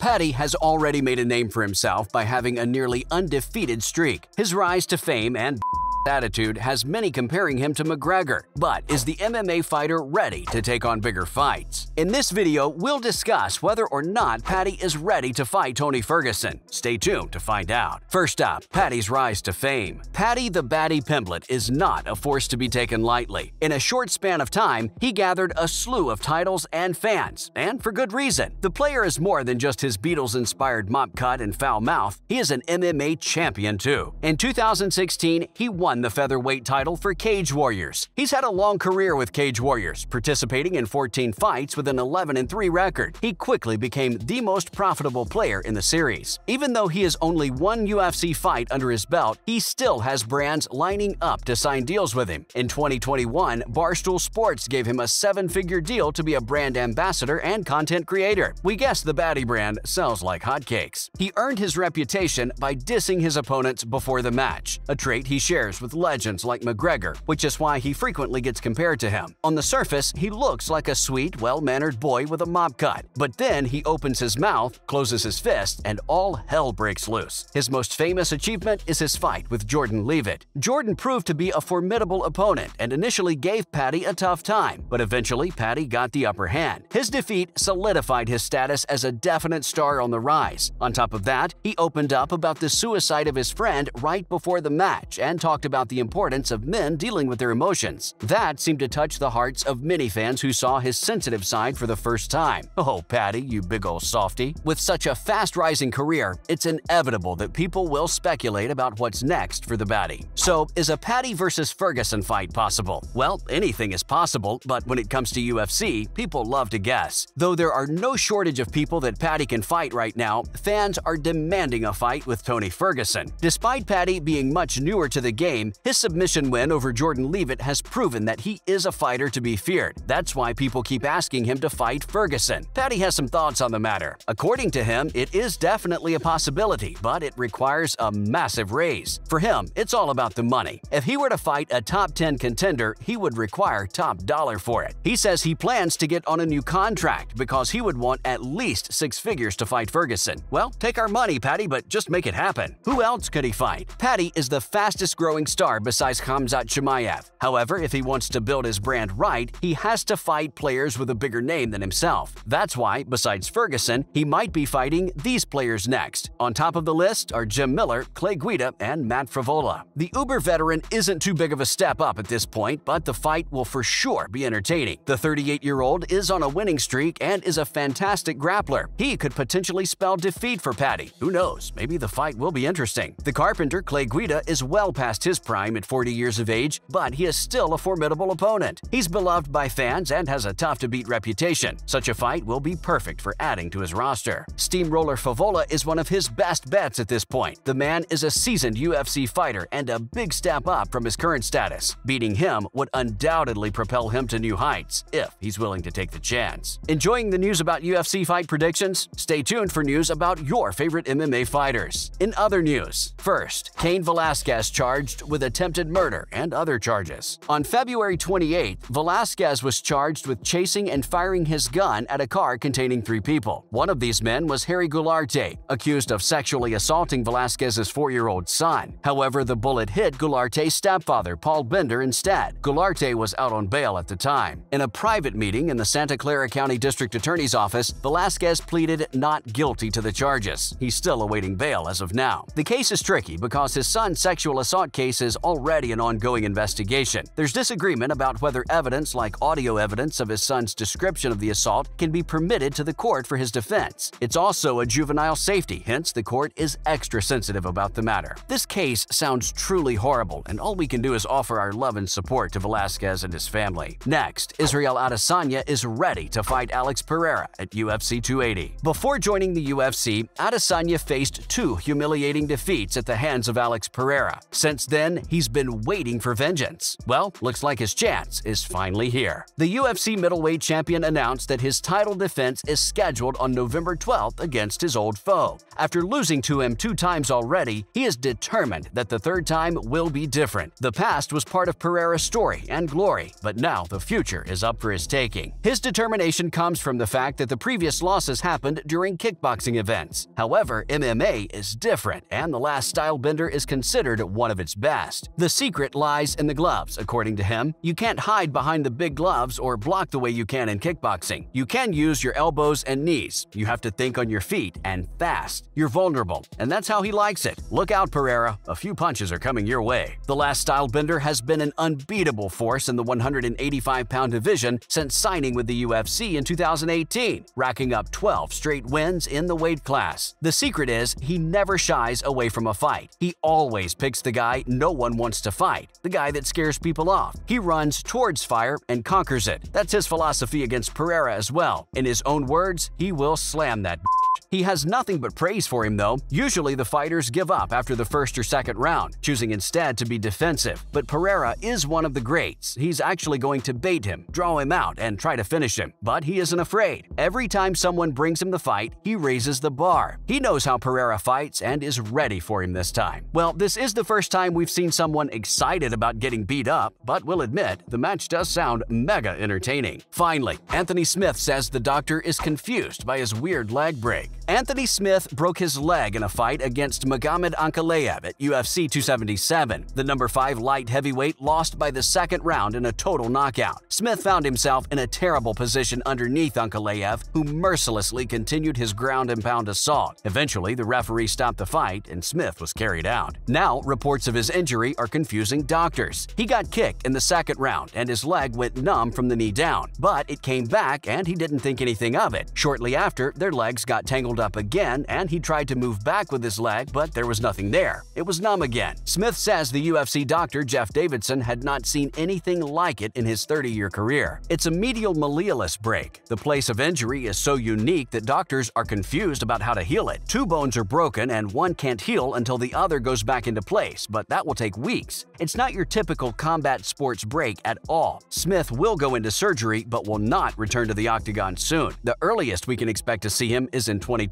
Paddy has already made a name for himself by having a nearly undefeated streak. His rise to fame and attitude has many comparing him to McGregor. But is the MMA fighter ready to take on bigger fights? In this video, we'll discuss whether or not Paddy is ready to fight Tony Ferguson. Stay tuned to find out. First up, Paddy's rise to fame. Paddy the Paddy Pimblett is not a force to be taken lightly. In a short span of time, he gathered a slew of titles and fans, and for good reason. The player is more than just his Beatles-inspired mop cut and foul mouth. He is an MMA champion too. In 2016, he won the featherweight title for Cage Warriors. He's had a long career with Cage Warriors, participating in 14 fights with an 11-3 record. He quickly became the most profitable player in the series. Even though he has only one UFC fight under his belt, he still has brands lining up to sign deals with him. In 2021, Barstool Sports gave him a 7-figure deal to be a brand ambassador and content creator. We guess the Baddy brand sells like hotcakes. He earned his reputation by dissing his opponents before the match, a trait he shares with legends like McGregor, which is why he frequently gets compared to him. On the surface, he looks like a sweet, well-mannered boy with a mop cut, but then he opens his mouth, closes his fist, and all hell breaks loose. His most famous achievement is his fight with Jordan Leavitt. Jordan proved to be a formidable opponent and initially gave Paddy a tough time, but eventually Paddy got the upper hand. His defeat solidified his status as a definite star on the rise. On top of that, he opened up about the suicide of his friend right before the match and talked about the importance of men dealing with their emotions. That seemed to touch the hearts of many fans who saw his sensitive side for the first time. Oh, Paddy, you big ol' softy. With such a fast-rising career, it's inevitable that people will speculate about what's next for the Baddy. So, is a Paddy versus Ferguson fight possible? Well, anything is possible, but when it comes to UFC, people love to guess. Though there are no shortage of people that Paddy can fight right now, fans are demanding a fight with Tony Ferguson. Despite Paddy being much newer to the game, his submission win over Jordan Leavitt has proven that he is a fighter to be feared. That's why people keep asking him to fight Ferguson. Paddy has some thoughts on the matter. According to him, it is definitely a possibility, but it requires a massive raise. For him, it's all about the money. If he were to fight a top 10 contender, he would require top dollar for it. He says he plans to get on a new contract because he would want at least 6 figures to fight Ferguson. Well, take our money, Paddy, but just make it happen. Who else could he fight? Paddy is the fastest growing star besides Khamzat Chimaev. However, if he wants to build his brand right, he has to fight players with a bigger name than himself. That's why, besides Ferguson, he might be fighting these players next. On top of the list are Jim Miller, Clay Guida, and Matt Frevola. The Uber veteran isn't too big of a step up at this point, but the fight will for sure be entertaining. The 38-year-old is on a winning streak and is a fantastic grappler. He could potentially spell defeat for Paddy. Who knows, maybe the fight will be interesting. The Carpenter, Clay Guida, is well past his prime at 40 years of age, but he is still a formidable opponent. He's beloved by fans and has a tough-to-beat reputation. Such a fight will be perfect for adding to his roster. Steamroller Frevola is one of his best bets at this point. The man is a seasoned UFC fighter and a big step up from his current status. Beating him would undoubtedly propel him to new heights, if he's willing to take the chance. Enjoying the news about UFC fight predictions? Stay tuned for news about your favorite MMA fighters. In other news, first, Cain Velasquez charged with attempted murder and other charges. On February 28th, Velasquez was charged with chasing and firing his gun at a car containing 3 people. One of these men was Harry Goularte, accused of sexually assaulting Velasquez's 4-year-old son. However, the bullet hit Goularte's stepfather, Paul Bender, instead. Goularte was out on bail at the time. In a private meeting in the Santa Clara County District Attorney's Office, Velasquez pleaded not guilty to the charges. He's still awaiting bail as of now. The case is tricky because his son's sexual assault case is already an ongoing investigation. There's disagreement about whether evidence like audio evidence of his son's description of the assault can be permitted to the court for his defense. It's also a juvenile safety, hence the court is extra sensitive about the matter. This case sounds truly horrible, and all we can do is offer our love and support to Velasquez and his family. Next, Israel Adesanya is ready to fight Alex Pereira at UFC 280. Before joining the UFC, Adesanya faced 2 humiliating defeats at the hands of Alex Pereira. Since then, in, he's been waiting for vengeance. Well, looks like his chance is finally here. The UFC middleweight champion announced that his title defense is scheduled on November 12th against his old foe. After losing to him 2 times already, he is determined that the 3rd time will be different. The past was part of Pereira's story and glory, but now the future is up for his taking. His determination comes from the fact that the previous losses happened during kickboxing events. However, MMA is different, and the last stylebender is considered one of its best. The secret lies in the gloves, according to him. You can't hide behind the big gloves or block the way you can in kickboxing. You can use your elbows and knees. You have to think on your feet and fast. You're vulnerable, and that's how he likes it. Look out, Pereira. A few punches are coming your way. The last stylebender has been an unbeatable force in the 185-pound division since signing with the UFC in 2018, racking up 12 straight wins in the weight class. The secret is he never shies away from a fight. He always picks the guy no one wants to fight, the guy that scares people off. He runs towards fire and conquers it. That's his philosophy against Pereira as well. In his own words, he will slam that bitch. He has nothing but praise for him though. Usually the fighters give up after the 1st or 2nd round, choosing instead to be defensive. But Pereira is one of the greats. He's actually going to bait him, draw him out, and try to finish him. But he isn't afraid. Every time someone brings him the fight, he raises the bar. He knows how Pereira fights and is ready for him this time. Well, this is the first time we've seen someone excited about getting beat up, but we'll admit, the match does sound mega entertaining. Finally, Anthony Smith says the doctor is confused by his weird leg break. Anthony Smith broke his leg in a fight against Magomed Ankalaev at UFC 277. The number 5 light heavyweight lost by the 2nd round in a total knockout. Smith found himself in a terrible position underneath Ankalaev, who mercilessly continued his ground-and-pound assault. Eventually, the referee stopped the fight and Smith was carried out. Now, reports of his injury are confusing doctors. He got kicked in the 2nd round and his leg went numb from the knee down, but it came back and he didn't think anything of it. Shortly after, their legs got tangled up again and he tried to move back with his leg, but there was nothing there. It was numb again. Smith says the UFC doctor Jeff Davidson had not seen anything like it in his 30-year career. It's a medial malleolus break. The place of injury is so unique that doctors are confused about how to heal it. 2 bones are broken and one can't heal until the other goes back into place, but that will take weeks. It's not your typical combat sports break at all. Smith will go into surgery but will not return to the octagon soon. The earliest we can expect to see him is in 2023.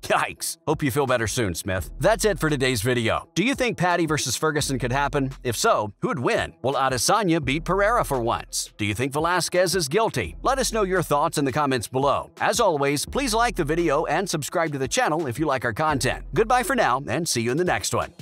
Yikes! Hope you feel better soon, Smith. That's it for today's video. Do you think Paddy versus Ferguson could happen? If so, who'd win? Will Adesanya beat Pereira for once? Do you think Velasquez is guilty? Let us know your thoughts in the comments below. As always, please like the video and subscribe to the channel if you like our content. Goodbye for now, and see you in the next one.